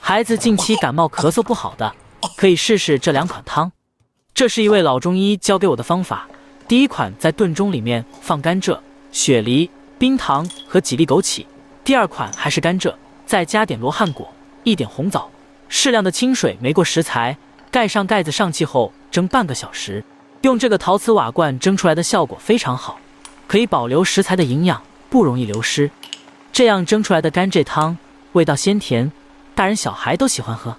孩子近期感冒咳嗽不好的，可以试试这2款汤。这是一位老中医教给我的方法。第一款在炖盅里面放甘蔗、雪梨、冰糖和几粒枸杞。第二款还是甘蔗，再加点罗汉果、一点红枣，适量的清水没过食材，盖上盖子上气后蒸半个小时。用这个陶瓷瓦罐蒸出来的效果非常好，可以保留食材的营养，不容易流失。这样蒸出来的甘蔗汤味道鲜甜，大人小孩都喜欢喝。